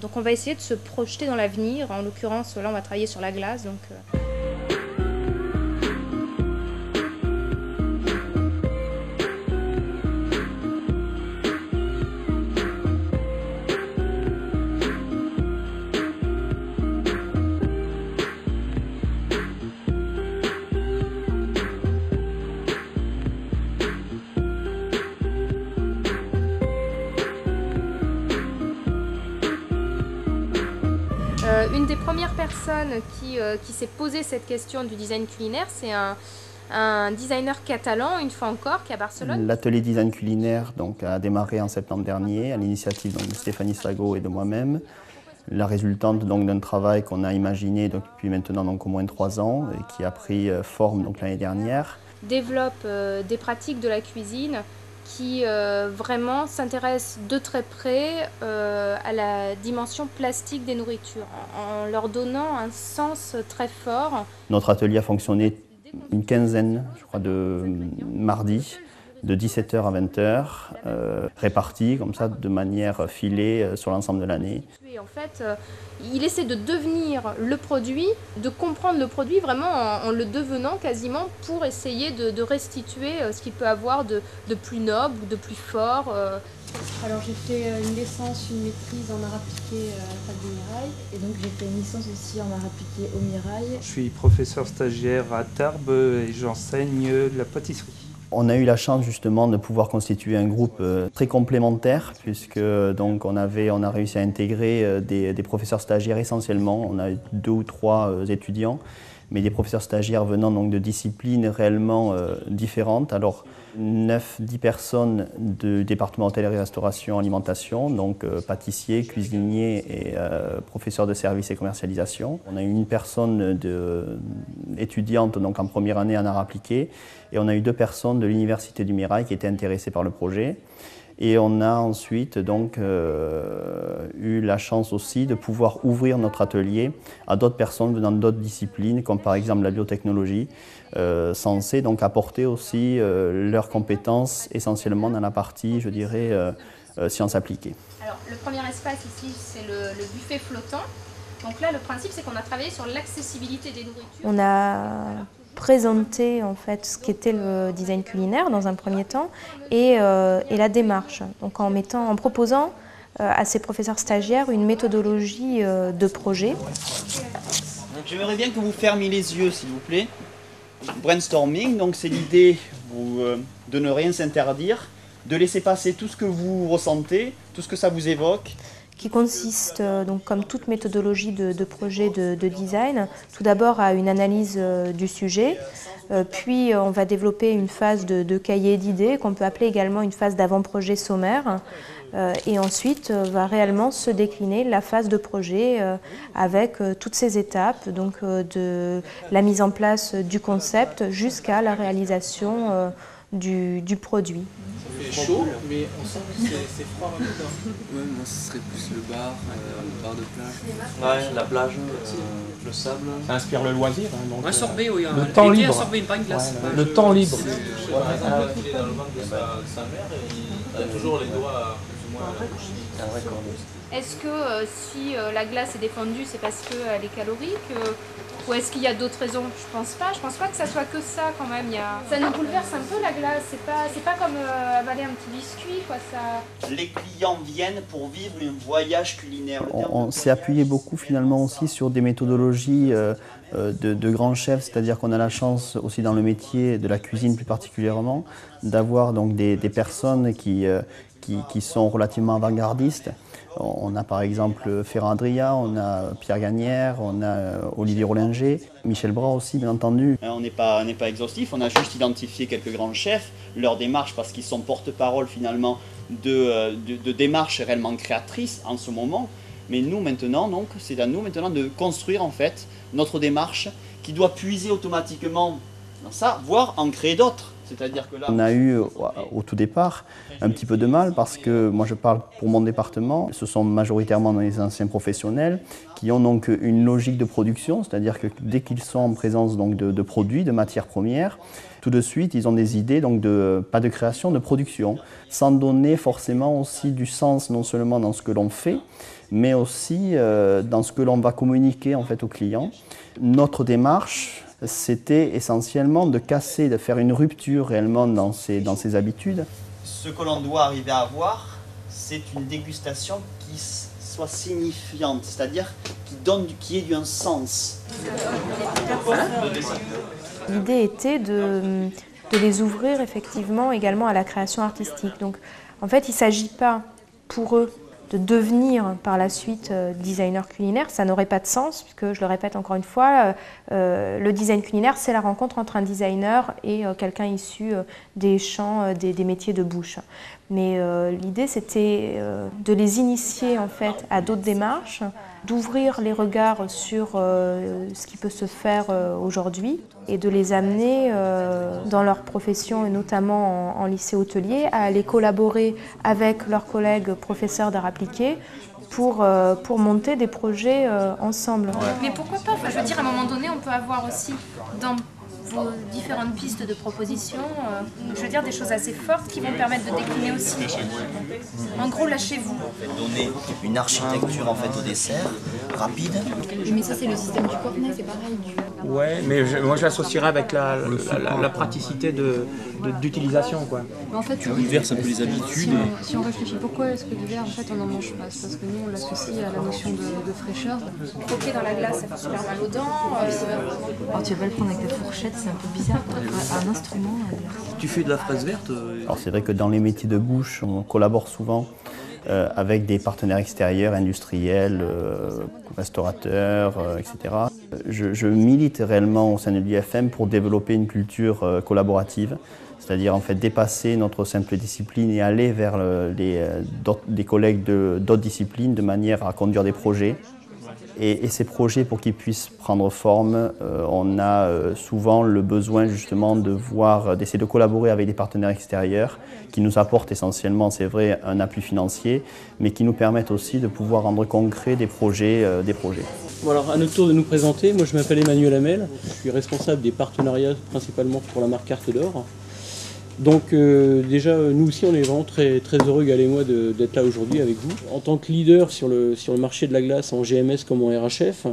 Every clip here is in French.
Donc on va essayer de se projeter dans l'avenir. En l'occurrence, là on va travailler sur la glace. Une des premières personnes qui s'est posé cette question du design culinaire, c'est un designer catalan, une fois encore, qui est à Barcelone. L'atelier design culinaire donc, a démarré en septembre dernier à l'initiative de Stéphanie Sago et de moi-même. La résultante d'un travail qu'on a imaginé depuis maintenant au moins 3 ans et qui a pris forme l'année dernière. Développe des pratiques de la cuisine qui vraiment s'intéressent de très près à la dimension plastique des nourritures, en leur donnant un sens très fort. Notre atelier a fonctionné une quinzaine, je crois, de mardis, de 17h à 20h, répartis comme ça de manière filée sur l'ensemble de l'année. En fait, il essaie de devenir le produit, de comprendre le produit vraiment en le devenant quasiment pour essayer de restituer ce qu'il peut avoir de plus noble ou de plus fort. Alors j'ai fait une licence, une maîtrise en art appliqué à la fac du Mirail et donc j'ai fait une licence aussi en art appliqué au Mirail. Je suis professeur stagiaire à Tarbes et j'enseigne la pâtisserie. On a eu la chance justement de pouvoir constituer un groupe très complémentaire puisque donc on a réussi à intégrer des professeurs stagiaires essentiellement. On a 2 ou 3 étudiants, mais des professeurs stagiaires venant donc de disciplines réellement différentes. Alors 9-10 personnes du département hôtellerie-restauration alimentation, donc pâtissiers, cuisiniers et professeurs de services et commercialisation. On a eu une personne étudiante donc en première année en art appliqué et on a eu 2 personnes de l'université du Mirail qui étaient intéressées par le projet. Et on a ensuite donc eu la chance aussi de pouvoir ouvrir notre atelier à d'autres personnes venant d'autres disciplines, comme par exemple la biotechnologie, censées donc apporter aussi leurs compétences essentiellement dans la partie, je dirais, sciences appliquées. Alors le premier espace ici, c'est le buffet flottant. Donc là, le principe, c'est qu'on a travaillé sur l'accessibilité des nourritures. On a présenter en fait ce qu'était le design culinaire dans un premier temps et la démarche. Donc en proposant à ces professeurs stagiaires une méthodologie de projet. J'aimerais bien que vous fermiez les yeux s'il vous plaît. Brainstorming, donc c'est l'idée de ne rien s'interdire, de laisser passer tout ce que vous ressentez, tout ce que ça vous évoque. Qui consiste, donc, comme toute méthodologie de projet de design, tout d'abord à une analyse du sujet, puis on va développer une phase de cahier d'idées qu'on peut appeler également une phase d'avant-projet sommaire, et ensuite va réellement se décliner la phase de projet avec toutes ces étapes, donc de la mise en place du concept jusqu'à la réalisation du produit. Il fait chaud, mais on sent que c'est froid en même temps. Ouais, moi ce serait plus le bar de plage. Ouais, la plage, le sable. Ça inspire le loisir. Hein, donc, un sorbet, oui. Le temps libre. Un sorbet, pas une glace. Ouais, le temps libre. Il est dans le ventre de sa mère et il a toujours les doigts plus ou moins à la bouche. C'est un vrai cornet. Est-ce que si la glace est défendue, c'est parce qu'elle est calorique ou est-ce qu'il y a d'autres raisons? Je pense pas que ça soit que ça quand même. Ça nous bouleverse un peu la glace, c'est pas comme avaler un petit biscuit quoi. Les clients viennent pour vivre un voyage culinaire. On s'est appuyé beaucoup finalement aussi sur des méthodologies de grands chefs, c'est-à-dire qu'on a la chance aussi dans le métier de la cuisine plus particulièrement d'avoir donc des personnes qui sont relativement avant-gardistes. On a par exemple Ferran Adria, on a Pierre Gagnère, on a Olivier Rollinger, Michel Bras aussi bien entendu. On n'est pas exhaustif, on a juste identifié quelques grands chefs, leur démarche parce qu'ils sont porte-parole finalement de démarches réellement créatrices en ce moment. Mais nous maintenant, donc, c'est à nous maintenant de construire en fait notre démarche qui doit puiser automatiquement dans ça, voire en créer d'autres. C'est-à-dire que là... On a eu au tout départ un petit peu de mal parce que, moi je parle pour mon département, ce sont majoritairement les anciens professionnels qui ont donc une logique de production, c'est-à-dire que dès qu'ils sont en présence donc, de produits, de matières premières, tout de suite ils ont des idées, donc pas de création, de production, sans donner forcément aussi du sens non seulement dans ce que l'on fait, mais aussi dans ce que l'on va communiquer en fait aux clients. Notre démarche, c'était essentiellement de casser, de faire une rupture réellement dans ses habitudes. Ce que l'on doit arriver à avoir, c'est une dégustation qui soit signifiante, c'est-à-dire qui ait un sens. L'idée était de les ouvrir effectivement également à la création artistique. Donc en fait, il ne s'agit pas pour eux de devenir par la suite designer culinaire, ça n'aurait pas de sens, puisque je le répète encore une fois, le design culinaire c'est la rencontre entre un designer et quelqu'un issu des champs, des métiers de bouche. Mais l'idée c'était de les initier en fait à d'autres démarches, d'ouvrir les regards sur ce qui peut se faire aujourd'hui et de les amener dans leur profession et notamment en lycée hôtelier à aller collaborer avec leurs collègues professeurs d'art appliqué pour monter des projets ensemble. Ouais. Mais pourquoi pas, enfin, je veux dire, à un moment donné, on peut avoir aussi dans vos différentes pistes de propositions, je veux dire, des choses assez fortes qui vont permettre de décliner aussi. En gros, lâchez-vous. Donner une architecture en fait au dessert, rapide. Mais ça, c'est le système du cornet, c'est pareil. Ouais, mais moi je l'associerais avec la praticité d'utilisation, quoi. Mais en fait, tu bouleverses un peu les habitudes. Si on réfléchit, pourquoi est-ce que l'hiver, en fait, on n'en mange pas? C'est parce que nous, on l'associe à la notion de fraîcheur. Croquer dans la glace, ça fait super mal aux dents. Alors, tu vas pas le prendre avec ta fourchette, c'est un peu bizarre. Un instrument. Tu fais de la fraise verte Alors c'est vrai que dans les métiers de bouche, on collabore souvent avec des partenaires extérieurs, industriels, restaurateurs, etc. Je milite réellement au sein de l'IFM pour développer une culture collaborative, c'est-à-dire en fait dépasser notre simple discipline et aller vers des collègues d'autres disciplines de manière à conduire des projets. Et ces projets, pour qu'ils puissent prendre forme, on a souvent le besoin justement d'essayer de collaborer avec des partenaires extérieurs qui nous apportent essentiellement, c'est vrai, un appui financier, mais qui nous permettent aussi de pouvoir rendre concret des projets. Bon alors, à notre tour de nous présenter, moi je m'appelle Emmanuel Hamel, je suis responsable des partenariats principalement pour la marque Carte d'Or. Donc déjà, nous aussi, on est vraiment très, très heureux, Gal et moi, d'être là aujourd'hui avec vous. En tant que leader sur le marché de la glace en GMS comme en RHF,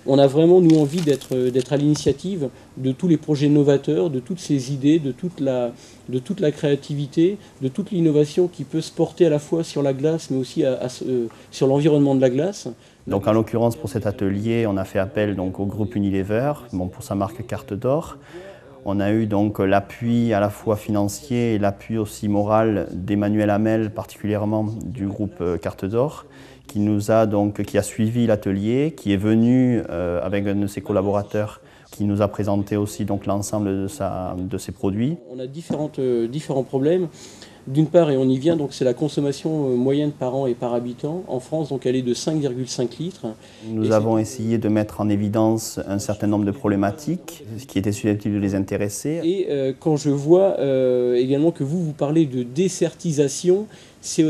on a vraiment, nous, envie d'être à l'initiative de tous les projets novateurs, de toutes ces idées, de toute la créativité, de toute l'innovation qui peut se porter à la fois sur la glace, mais aussi sur l'environnement de la glace. Donc en l'occurrence, pour cet atelier, on a fait appel donc, au groupe Unilever, pour sa marque Carte d'Or. On a eu donc l'appui à la fois financier et l'appui aussi moral d'Emmanuel Hamel, particulièrement du groupe Carte d'Or, qui a suivi l'atelier, qui est venu avec un de ses collaborateurs, qui nous a présenté aussi donc l'ensemble de ses produits. On a différents problèmes. D'une part, et on y vient, donc c'est la consommation moyenne par an et par habitant. En France, donc elle est de 5,5 litres. Nous avons essayé de mettre en évidence un certain nombre de problématiques qui étaient susceptibles de les intéresser. Et quand je vois également que vous parlez de dessertisation,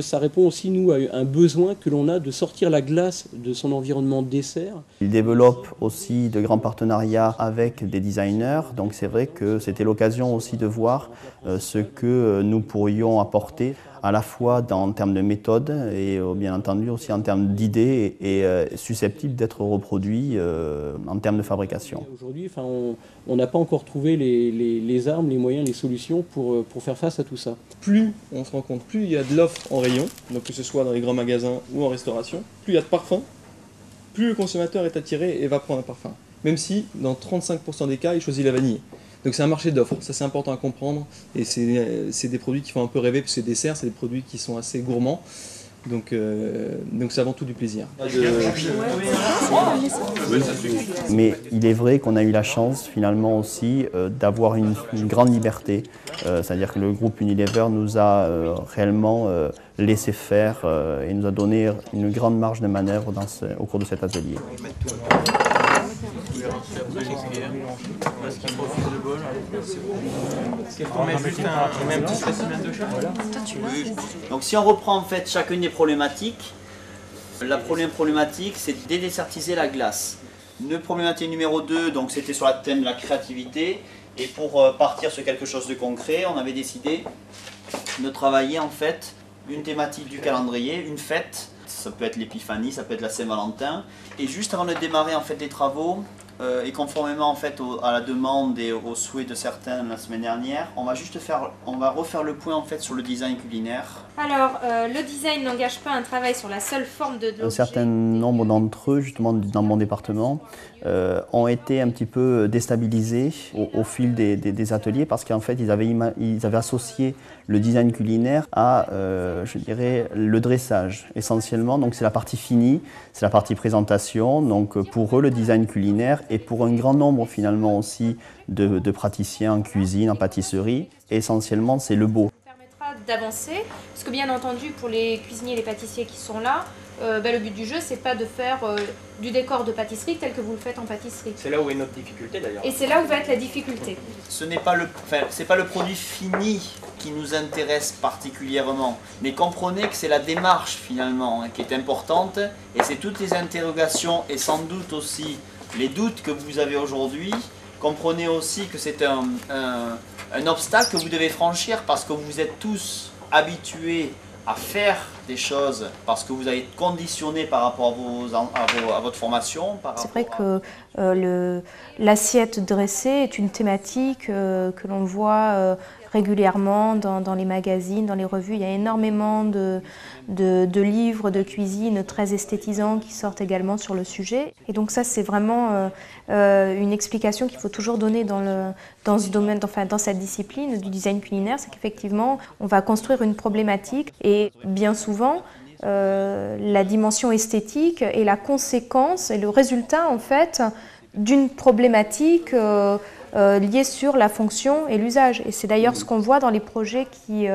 ça répond aussi, nous, à un besoin que l'on a de sortir la glace de son environnement de dessert. Il développe aussi de grands partenariats avec des designers, donc c'est vrai que c'était l'occasion aussi de voir ce que nous pourrions apporter, à la fois en termes de méthode et bien entendu aussi en termes d'idées et susceptibles d'être reproduits en termes de fabrication. Aujourd'hui, on n'a pas encore trouvé les armes, les moyens, les solutions pour faire face à tout ça. Plus on se rend compte, plus il y a de l'offre en rayon, donc que ce soit dans les grands magasins ou en restauration, plus il y a de parfums, plus le consommateur est attiré et va prendre un parfum. Même si, dans 35% des cas, il choisit la vanille. Donc c'est un marché d'offres, ça c'est important à comprendre, et c'est des produits qui font un peu rêver, parce que ces desserts, c'est des produits qui sont assez gourmands, donc c'est avant tout du plaisir. Mais il est vrai qu'on a eu la chance finalement aussi d'avoir une grande liberté, c'est-à-dire que le groupe Unilever nous a réellement laissé faire et nous a donné une grande marge de manœuvre au cours de cet atelier. Après, c'est cuillère. Parce qu'il profite le bol. Est-ce qu'on met juste un petit spécimen de chat? Oui. Donc si on reprend en fait chacune des problématiques, la première problématique c'est de dédessertiser la glace. Le problématique numéro 2, donc c'était sur le thème de la créativité. Et pour partir sur quelque chose de concret, on avait décidé de travailler en fait une thématique du calendrier, une fête. Ça peut être l'épiphanie, ça peut être la Saint-Valentin. Et juste avant de démarrer en fait les travaux, et conformément en fait à la demande et aux souhaits de certains la semaine dernière, on va refaire le point en fait sur le design culinaire. Alors, le design n'engage pas un travail sur la seule forme de l'objet. Un certain nombre d'entre eux, justement dans mon département, ont été un petit peu déstabilisés au fil des ateliers parce qu'en fait ils avaient associé le design culinaire à, je dirais, le dressage essentiellement. Donc c'est la partie finie, c'est la partie présentation. Donc pour eux le design culinaire et pour un grand nombre finalement aussi de praticiens en cuisine, en pâtisserie, essentiellement c'est le beau. D'avancer, parce que bien entendu pour les cuisiniers et les pâtissiers qui sont là, le but du jeu c'est pas de faire du décor de pâtisserie tel que vous le faites en pâtisserie. C'est là où est notre difficulté d'ailleurs. Et c'est là où va être la difficulté. Ce n'est pas le produit fini qui nous intéresse particulièrement, mais comprenez que c'est la démarche finalement qui est importante et c'est toutes les interrogations et sans doute aussi les doutes que vous avez aujourd'hui. Comprenez aussi que c'est un obstacle que vous devez franchir parce que vous êtes tous habitués à faire des choses parce que vous avez été conditionnés par rapport à votre formation. C'est vrai que l'assiette dressée est une thématique que l'on voit régulièrement dans les magazines, dans les revues. Il y a énormément de livres de cuisine très esthétisants qui sortent également sur le sujet. Et donc ça, c'est vraiment une explication qu'il faut toujours donner dans ce domaine, enfin dans cette discipline du design culinaire, c'est qu'effectivement, on va construire une problématique et bien souvent, la dimension esthétique est la conséquence et le résultat en fait d'une problématique liée sur la fonction et l'usage. Et c'est d'ailleurs ce qu'on voit dans les projets qui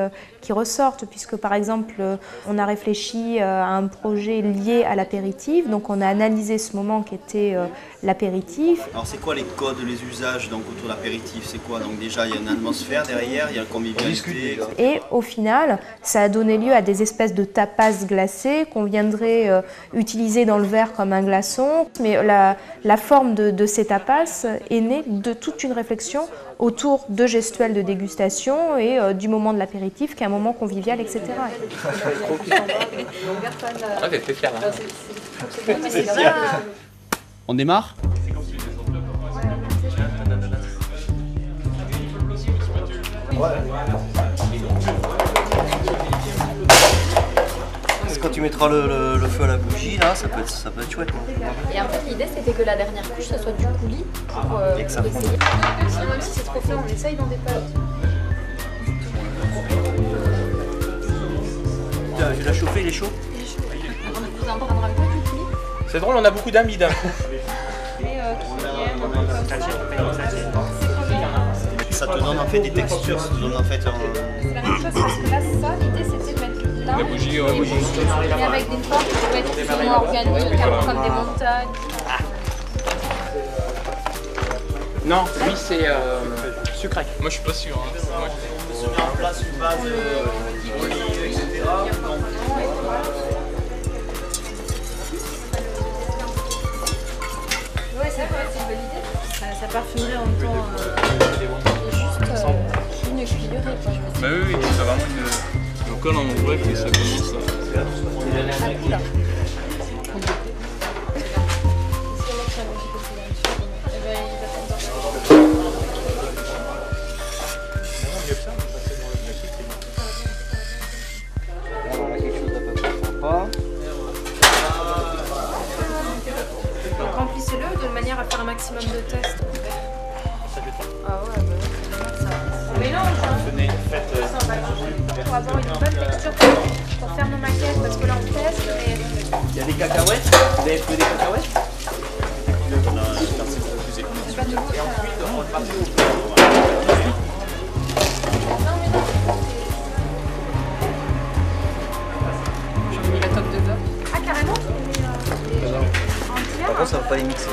ressortent, puisque par exemple, on a réfléchi à un projet lié à l'apéritif, donc on a analysé ce moment qui était l'apéritif. Alors c'est quoi les codes, les usages donc, autour de l'apéritif? C'est quoi? Donc déjà il y a une atmosphère derrière, il y a le convivialité. Et au final, ça a donné lieu à des espèces de tapas glacés qu'on viendrait utiliser dans le verre comme un glaçon. Mais la forme de ces tapas est née de toute une réflexion autour de gestuels de dégustation et du moment de l'apéritif qui est un moment convivial, etc. On démarre? Quand tu mettras le feu à la bougie, là, ça peut être chouette. Et en fait, l'idée c'était que la dernière couche, ça soit du coulis pour essayer. Même si c'est trop fait, on essaye dans des pâtes. Je vais la chauffer, il est chaud. Vous en prendrez un peu du coulis. C'est drôle, on a beaucoup d'amis d'un coup. Ça te donne en fait des textures, ça te donne en fait C'est la même chose parce que là, ça, l'idée c'était de mettre là, la bougie, ouais, et avec des formes qui peuvent être plus ou moins organiques, comme des montagnes. Non, lui c'est sucré. Moi je suis pas sûr. Hein. on se met en place une base d'olive, etc. Ouais, c'est vrai, c'est une bonne idée. Ça parfumerait en même temps juste une cuillerée. Bah oui, c'est vraiment une... Donc là, on voit que ça commence à... Donc remplissez-le de manière à faire un maximum de tests. Ah ouais, ça. On mélange, hein. Pour avoir une bonne texture pour faire nos maquettes, parce que là on teste, mais... Il y a des cacahuètes? Vous avez trouvé des cacahuètes? C'est pas nouveau, ça. J'ai mis la top de beurre. Ah carrément? Entière. pas les mixer.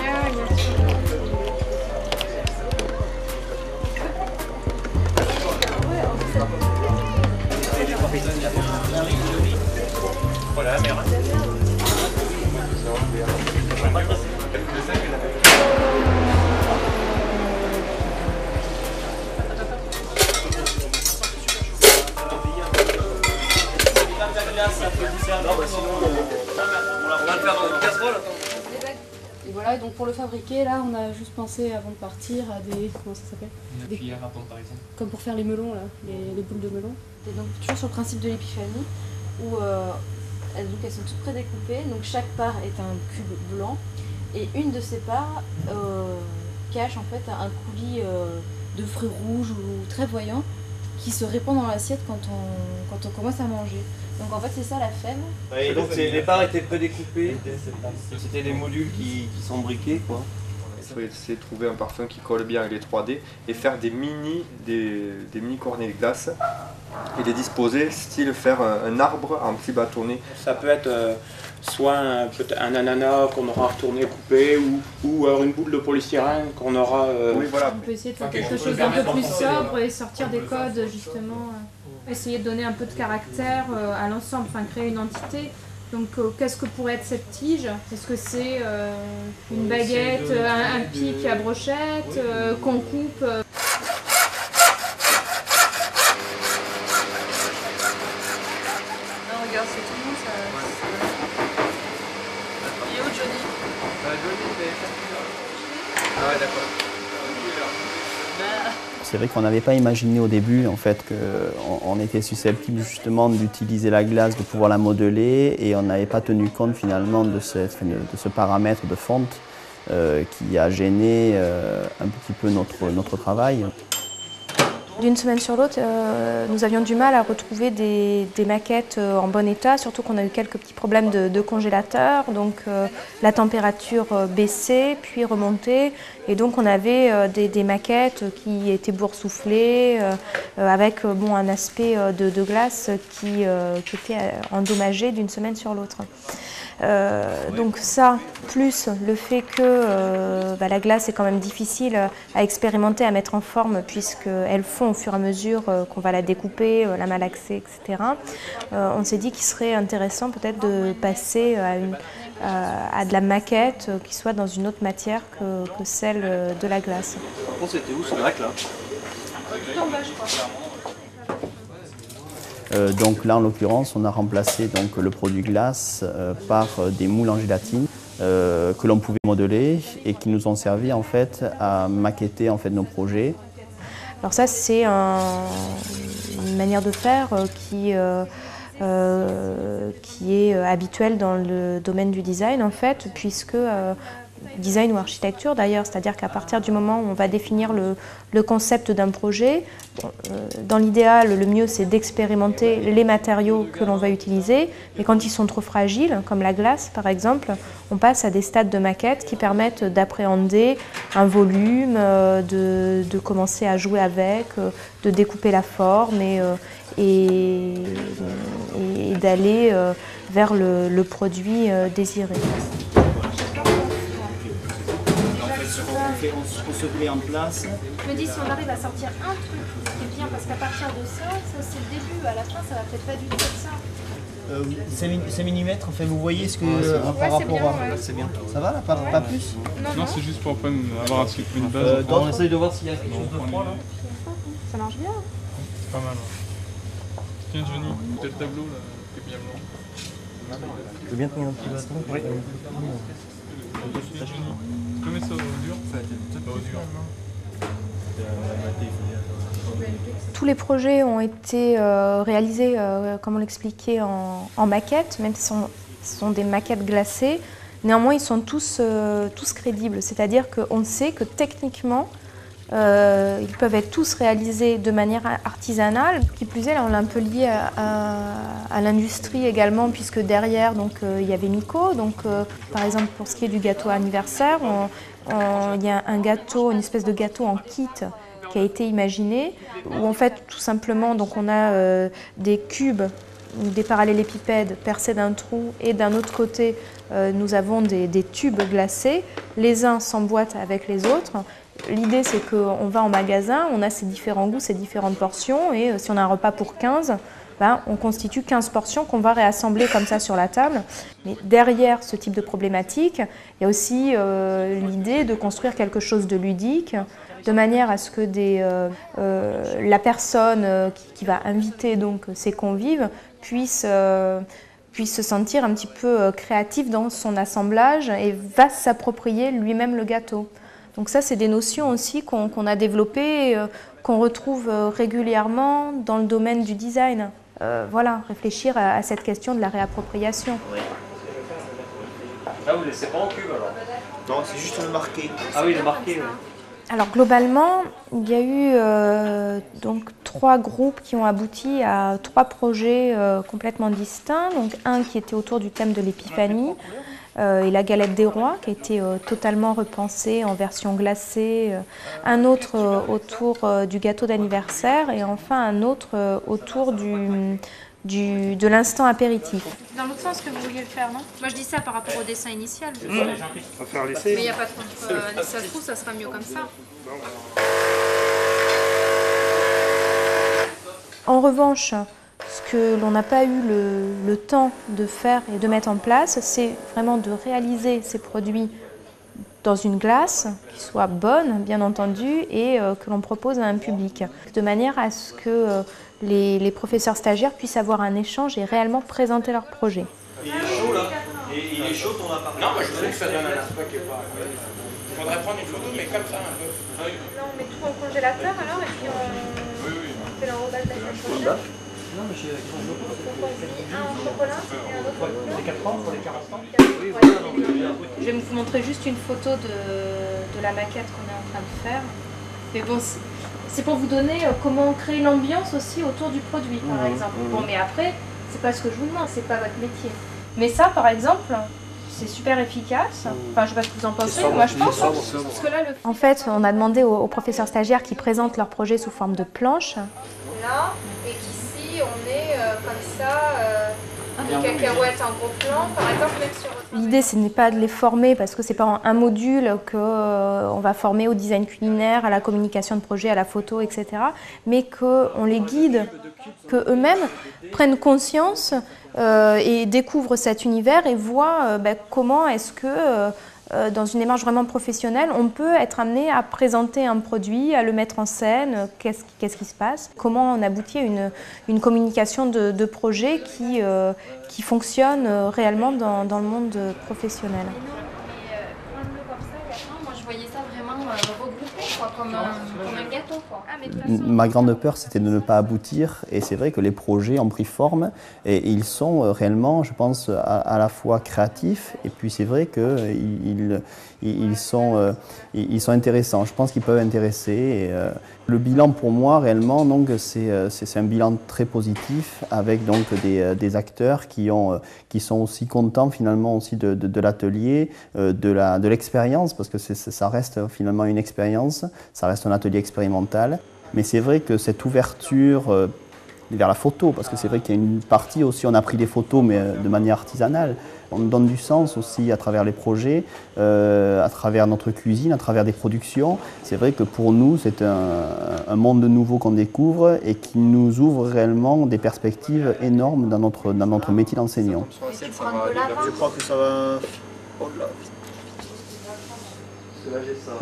Voilà la mer. Et voilà, et donc pour le fabriquer, là, on a juste pensé avant de partir à des... Comment ça s'appelle? Une cuillère à pompe par exemple. Comme pour faire les melons, là, les boules de melon. Et donc toujours sur le principe de l'épiphanie, où elles sont toutes prédécoupées, donc chaque part est un cube blanc, et une de ces parts cache en fait un coulis de fruits rouges ou très voyants qui se répand dans l'assiette quand on commence à manger. Donc en fait c'est ça la femme. Et donc les parts étaient prédécoupées, c'était des modules qui sont briqués quoi. Il faut essayer de trouver un parfum qui colle bien avec les 3D et faire des mini cornets de glace et les disposer, style faire un arbre en petits bâtonnets. Ça peut être soit un ananas qu'on aura retourné, coupé, ou alors une boule de polystyrène qu'on aura... Oui, voilà. On peut essayer de faire quelque chose d'un peu plus sobre et sortir des codes justement. Essayer de donner un peu de caractère à l'ensemble, enfin créer une entité. Donc qu'est-ce que pourrait être cette tige? Est-ce que c'est une baguette, un pic à brochette qu'on coupe Regarde, c'est tout bon ça. Il est où Johnny? Ah ouais d'accord. C'est vrai qu'on n'avait pas imaginé au début en fait qu'on était susceptible justement d'utiliser la glace, de pouvoir la modeler, et on n'avait pas tenu compte finalement de ce paramètre de fonte qui a gêné un petit peu notre travail. D'une semaine sur l'autre, nous avions du mal à retrouver des maquettes en bon état, surtout qu'on a eu quelques petits problèmes de congélateur, donc la température baissait puis remontait, et donc on avait des maquettes qui étaient boursouflées, avec un aspect de glace qui était endommagé d'une semaine sur l'autre. Donc ça, plus le fait que la glace est quand même difficile à expérimenter, à mettre en forme, puisqu'elle fond au fur et à mesure qu'on va la découper, la malaxer, etc. On s'est dit qu'il serait intéressant peut-être de passer à de la maquette qui soit dans une autre matière que celle de la glace. Par contre c'était où ce grec là? Tout en bas je crois. Donc là en l'occurrence on a remplacé donc, le produit glace par des moules en gélatine que l'on pouvait modeler et qui nous ont servi en fait à maqueter en fait nos projets. Alors ça c'est une manière de faire qui est habituelle dans le domaine du design en fait, puisque design ou architecture d'ailleurs, c'est-à-dire qu'à partir du moment où on va définir le concept d'un projet, dans l'idéal, le mieux c'est d'expérimenter les matériaux que l'on va utiliser, mais quand ils sont trop fragiles, comme la glace par exemple, on passe à des stades de maquette qui permettent d'appréhender un volume, de commencer à jouer avec, de découper la forme et d'aller vers le produit désiré. On se met en place. Je me dis si on arrive à sortir un truc qui est bien, parce qu'à partir de ça c'est le début, à la fin ça va peut-être pas du tout être ça. 5 mm, enfin vous voyez ce que par rapport à... C'est bien. Ça va là, pas plus? Non, c'est juste pour avoir une base. On essaye de voir s'il y a quelque chose de froid là. Ça marche bien. C'est pas mal. Tiens Johnny, t'as le tableau là, qui est bien blanc. Je veux bien tenir un petit bâton. Oui. Tu peux mettre ça au dur? Pas au dur. Tous les projets ont été réalisés, comme on l'expliquait, en maquette, même si ce sont des maquettes glacées. Néanmoins, ils sont tous crédibles, c'est-à-dire qu'on sait que techniquement, ils peuvent être tous réalisés de manière artisanale. Qui plus est, là, on l'a un peu lié à l'industrie également, puisque derrière, il y avait Miko. Donc, par exemple, pour ce qui est du gâteau anniversaire, il y a un gâteau, une espèce de gâteau en kit qui a été imaginé, où en fait, tout simplement, donc on a des cubes des parallélépipèdes percés d'un trou et d'un autre côté, nous avons des tubes glacés. Les uns s'emboîtent avec les autres. L'idée, c'est qu'on va en magasin, on a ces différents goûts, ces différentes portions, et si on a un repas pour 15, ben, on constitue 15 portions qu'on va réassembler comme ça sur la table. Mais derrière ce type de problématique, il y a aussi l'idée de construire quelque chose de ludique, de manière à ce que la personne qui va inviter donc ses convives puisse se sentir un petit peu créatif dans son assemblage et va s'approprier lui-même le gâteau. Donc ça, c'est des notions aussi qu'on a développées, qu'on retrouve régulièrement dans le domaine du design. Voilà, réfléchir à cette question de la réappropriation. Oui. Là, vous ne laissez pas en cube alors? Non, c'est juste le marqué. Ah oui, le marqué, oui. Alors globalement, il y a eu donc 3 groupes qui ont abouti à 3 projets complètement distincts. Donc un qui était autour du thème de l'épiphanie et la galette des rois qui a été totalement repensée en version glacée. Un autre autour du gâteau d'anniversaire et enfin un autre autour de l'instant apéritif. Dans l'autre sens que vous vouliez le faire, non? Moi je dis ça par rapport au dessin initial. On va faire l'essai. Mais il n'y a pas trop ça se trouve, ça sera mieux comme ça. En revanche, ce que l'on n'a pas eu le temps de faire et de mettre en place, c'est vraiment de réaliser ces produits dans une glace qui soit bonne, bien entendu, et que l'on propose à un public, de manière à ce que les professeurs stagiaires puissent avoir un échange et réellement présenter leur projet. Il est chaud là. Et il est chaud ton appareil. Non, moi je voudrais que ça donne un aspect qui est pas. Il faudrait prendre une photo, mais comme ça un peu. Là, on met tout en congélateur alors et puis on fait l'enrobage de la semaine prochaine. Non, mais chez Donc on dit un en chocolat et un autre au Les 4 ans pour les 40 ans. Je vais vous montrer juste une photo de la maquette qu'on est en train de faire. Mais bon, c'est pour vous donner comment créer l'ambiance aussi autour du produit, par exemple. Bon, mais après, c'est pas ce que je vous demande, c'est pas votre métier. Mais ça, par exemple, c'est super efficace. Enfin, je sais pas ce que vous en pensez, moi je pense. Parce que là, En fait, on a demandé aux professeurs stagiaires qui présentent leur projet sous forme de planche. Là, et qu'ici, on est comme ça, des cacahuètes en gros plan, par exemple, même sur... L'idée, ce n'est pas de les former parce que c'est pas un module qu'on va former au design culinaire, à la communication de projet, à la photo, etc. Mais qu'on les guide, qu'eux-mêmes prennent conscience et découvrent cet univers et voient comment est-ce que, dans une démarche vraiment professionnelle, on peut être amené à présenter un produit, à le mettre en scène, qu'est-ce qui se passe, comment on aboutit à une communication de projet qui fonctionne réellement dans le monde professionnel. Moi je voyais ça vraiment regroupé, quoi, comme un gâteau. Quoi. Ah, Ma grande peur, c'était de ne pas aboutir, et c'est vrai que les projets ont pris forme, et ils sont réellement, je pense, à la fois créatifs, et puis c'est vrai qu'ils sont intéressants. Je pense qu'ils peuvent intéresser. Et, le bilan pour moi, réellement, c'est un bilan très positif, avec donc des acteurs qui sont aussi contents finalement aussi de l'atelier, de l'expérience, parce que ça reste finalement une expérience, ça reste un atelier expérimental. Mais c'est vrai que cette ouverture vers la photo, parce que c'est vrai qu'il y a une partie aussi, on a pris des photos mais de manière artisanale. On donne du sens aussi à travers les projets, à travers notre cuisine, à travers des productions. C'est vrai que pour nous, c'est un monde nouveau qu'on découvre et qui nous ouvre réellement des perspectives énormes dans notre métier d'enseignant. Je crois que ça va... Oh là. Soulager ça.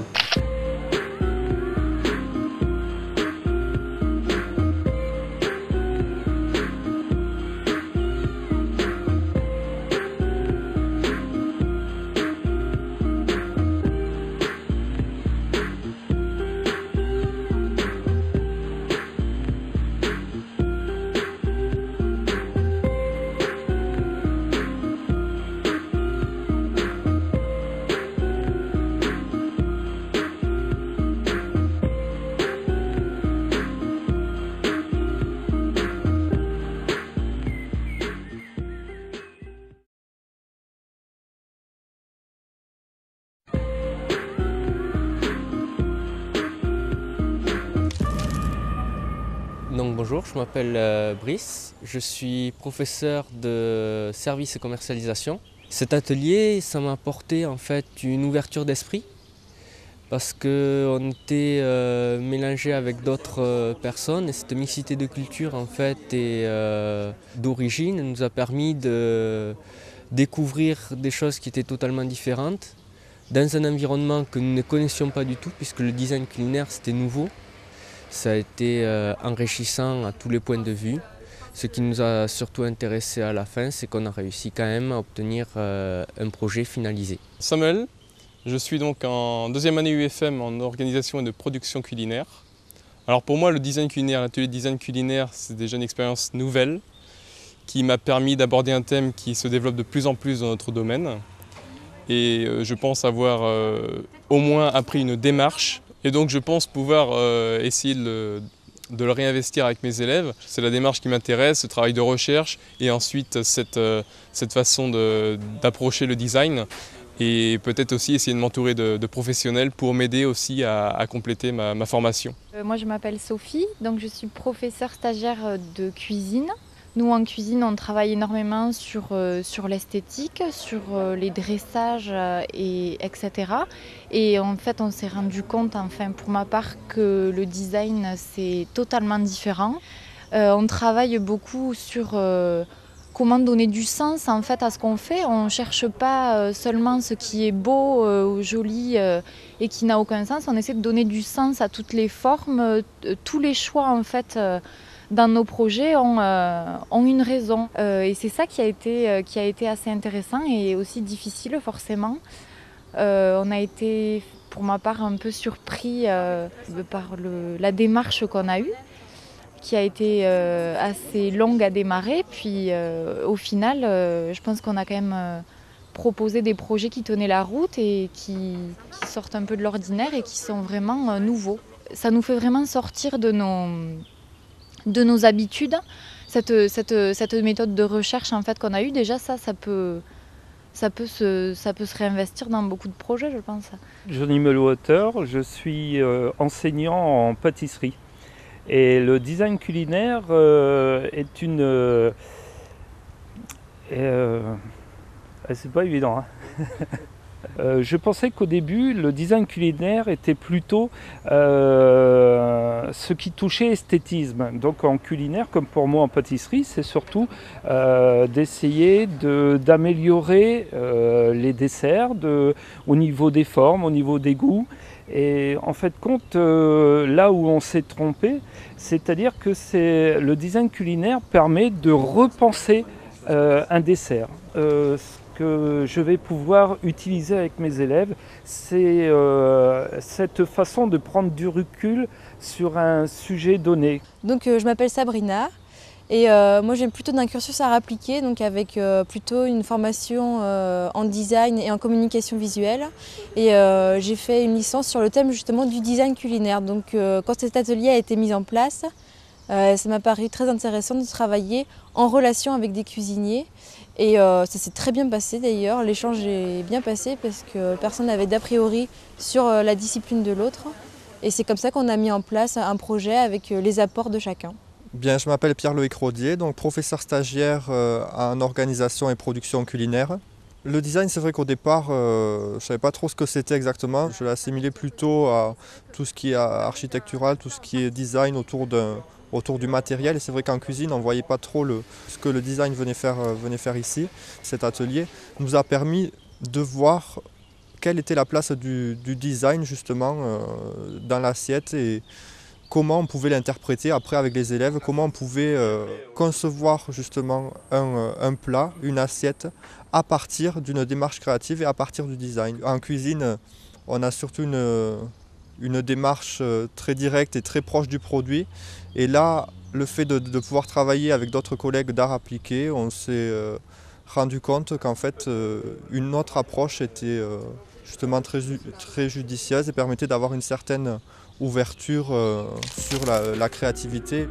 Bonjour, je m'appelle Brice, je suis professeur de services et commercialisation. Cet atelier, ça m'a apporté en fait une ouverture d'esprit parce qu'on était mélangé avec d'autres personnes et cette mixité de culture en fait et d'origine nous a permis de découvrir des choses qui étaient totalement différentes dans un environnement que nous ne connaissions pas du tout puisque le design culinaire c'était nouveau. Ça a été enrichissant à tous les points de vue. Ce qui nous a surtout intéressé à la fin, c'est qu'on a réussi quand même à obtenir un projet finalisé. Samuel, je suis donc en deuxième année UFM en organisation et de production culinaire. Alors pour moi, le design culinaire, l'atelier de design culinaire, c'est déjà une expérience nouvelle qui m'a permis d'aborder un thème qui se développe de plus en plus dans notre domaine. Et je pense avoir au moins appris une démarche. Et donc je pense pouvoir essayer de le réinvestir avec mes élèves. C'est la démarche qui m'intéresse, ce travail de recherche et ensuite cette façon d'approcher le design. Et peut-être aussi essayer de m'entourer de professionnels pour m'aider aussi à compléter ma formation. Moi je m'appelle Sophie, donc je suis professeure stagiaire de cuisine. Nous en cuisine on travaille énormément sur l'esthétique, sur les dressages etc. Et en fait on s'est rendu compte, enfin pour ma part, que le design c'est totalement différent. On travaille beaucoup sur comment donner du sens en fait à ce qu'on fait. On ne cherche pas seulement ce qui est beau ou joli et qui n'a aucun sens. On essaie de donner du sens à toutes les formes, tous les choix en fait. Dans nos projets ont une raison et c'est ça qui a été assez intéressant et aussi difficile forcément. On a été pour ma part un peu surpris par la démarche qu'on a eue qui a été assez longue à démarrer puis au final je pense qu'on a quand même proposé des projets qui tenaient la route et qui sortent un peu de l'ordinaire et qui sont vraiment nouveaux. Ça nous fait vraiment sortir de nos habitudes, cette méthode de recherche en fait qu'on a eue, déjà ça peut se réinvestir dans beaucoup de projets, je pense. Johnny Melwater, je suis enseignant en pâtisserie. Et le design culinaire est une... c'est pas évident, hein. Je pensais qu'au début, le design culinaire était plutôt ce qui touchait esthétisme. Donc en culinaire, comme pour moi en pâtisserie, c'est surtout d'essayer d'améliorer les desserts au niveau des formes, au niveau des goûts. Et en fait, compte là où on s'est trompé, c'est-à-dire que le design culinaire permet de repenser un dessert. Que je vais pouvoir utiliser avec mes élèves, c'est cette façon de prendre du recul sur un sujet donné. Donc je m'appelle Sabrina et moi j'ai plutôt d'un cursus art appliqué, donc avec plutôt une formation en design et en communication visuelle. Et j'ai fait une licence sur le thème justement du design culinaire. Donc quand cet atelier a été mis en place, ça m'a paru très intéressant de travailler en relation avec des cuisiniers. Et ça s'est très bien passé d'ailleurs, l'échange est bien passé parce que personne n'avait d'a priori sur la discipline de l'autre. Et c'est comme ça qu'on a mis en place un projet avec les apports de chacun. Bien, je m'appelle Pierre-Loïc Rodier, donc professeur stagiaire en organisation et production culinaire. Le design, c'est vrai qu'au départ, je ne savais pas trop ce que c'était exactement. Je l'ai assimilé plutôt à tout ce qui est architectural, tout ce qui est design autour du matériel. Et c'est vrai qu'en cuisine, on ne voyait pas trop ce que le design venait faire ici. Cet atelier nous a permis de voir quelle était la place du design justement dans l'assiette et comment on pouvait l'interpréter après avec les élèves, comment on pouvait concevoir justement un plat, une assiette à partir d'une démarche créative et à partir du design. En cuisine, on a surtout une démarche très directe et très proche du produit. Et là, le fait de pouvoir travailler avec d'autres collègues d'art appliqué, on s'est rendu compte qu'en fait, une autre approche était justement très judicieuse et permettait d'avoir une certaine ouverture sur la créativité.